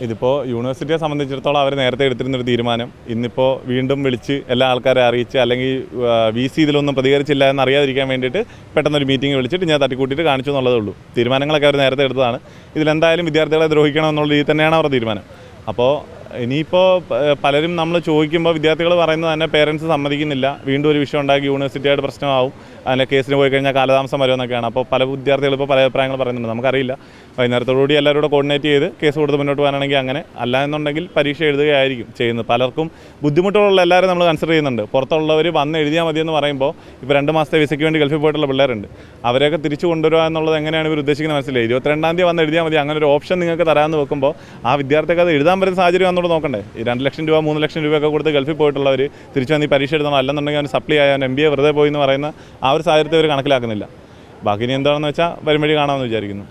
ഇതിപ്പോൾ യൂണിവേഴ്സിറ്റിയെ സംബന്ധിച്ചിടത്തോളം അവർ നേരത്തെ എടുത്തിരുന്നൊരു തീരുമാനം ഇന്നിപ്പോൾ വീണ്ടും വിളിച്ച് എല്ലാ ആൾക്കാരെ അറിയിച്ച് അല്ലെങ്കിൽ VC ഇതിലൊന്നും പ്രതികരിച്ചില്ല എന്നറിയാതിരിക്കാൻ വേണ്ടിയിട്ട് പെട്ടെന്നൊരു മീറ്റിംഗ് വിളിച്ചിട്ട് ഞാൻ തട്ടിക്കൂട്ടിയിട്ട് കാണിച്ചു എന്നുള്ളതേ ഉള്ളൂ. തീരുമാനങ്ങളൊക്കെ അവർ നേരത്തെ എടുത്തതാണ്. ഇതിലെന്തായാലും വിദ്യാർത്ഥികളെ ദ്രോഹിക്കണം എന്നുള്ള രീതിയിൽ തന്നെയാണ് അവരുടെ തീരുമാനം. അപ്പോൾ ഇനിയിപ്പോൾ പലരും നമ്മൾ ചോദിക്കുമ്പോൾ വിദ്യാർത്ഥികൾ പറയുന്നത് തന്നെ പേരൻസ് സമ്മതിക്കുന്നില്ല, വീണ്ടും ഒരു വിഷയം ഉണ്ടാക്കി യൂണിവേഴ്സിറ്റിയായിട്ട് പ്രശ്നമാവും, അതിൻ്റെ കേസിന് പോയി കഴിഞ്ഞാൽ കാലതാമസം വരുമെന്നൊക്കെയാണ്. അപ്പോൾ പല വിദ്യാർത്ഥികൾ ഇപ്പോൾ പല അഭിപ്രായങ്ങൾ പറയുന്നുണ്ട്. നമുക്കറിയില്ല, വൈകുന്നേരത്തോടുകൂടി എല്ലാവരും കോർഡിനേറ്റ് ചെയ്ത് കേസ് കൊടുത്ത് മുന്നോട്ട് പോകാനാണെങ്കിൽ അങ്ങനെ, അല്ല എന്നുണ്ടെങ്കിൽ പരീക്ഷ എഴുതുകയായിരിക്കും ചെയ്യുന്നത്. പലർക്കും ബുദ്ധിമുട്ടുള്ള എല്ലാവരും നമ്മൾ കൺസിഡർ ചെയ്യുന്നുണ്ട്. പുറത്തുള്ളവർ വന്ന് എഴുതിയാൽ മതിയെന്ന് പറയുമ്പോൾ ഇപ്പോൾ 2 മാസത്തെ വിസയ്ക്ക് വേണ്ടി ഗൾഫിൽ പോയിട്ടുള്ള പിള്ളേരുണ്ട്. അവരെയൊക്കെ തിരിച്ചു കൊണ്ടുവരിക എന്നുള്ളത് എങ്ങനെയാണ് ഇവർ ഉദ്ദേശിക്കുന്നത് മനസ്സിലായി. 22-ാം തീയതി വന്ന് എഴുതിയാൽ മതി, അങ്ങനെ ഒരു ഓപ്ഷൻ നിങ്ങൾക്ക് തരാമെന്ന് വെക്കുമ്പോൾ ആ വിദ്യാർത്ഥിക്ക് അത് എഴുതാൻ പറ്റുന്ന സാഹചര്യം എന്നുള്ളത് നോക്കണ്ടേ. ഈ 2 ലക്ഷം രൂപ 3 ലക്ഷം രൂപയൊക്കെ കൊടുത്ത് ഗൾഫിൽ പോയിട്ടുള്ളവർ തിരിച്ചു വന്ന് ഈ പരീക്ഷ എഴുതണം, അല്ലെന്നുണ്ടെങ്കിൽ അവൻ സപ്ലൈ ആയാൽ MBA വെറുതെ പോയി എന്ന് പറയുന്ന ആ ഒരു സാഹചര്യത്തെ അവർ കണക്കിലാക്കുന്നില്ല. ബാക്കി ഇനി എന്താണെന്ന് വെച്ചാൽ വരും വഴി കാണാമെന്ന് വിചാരിക്കുന്നു.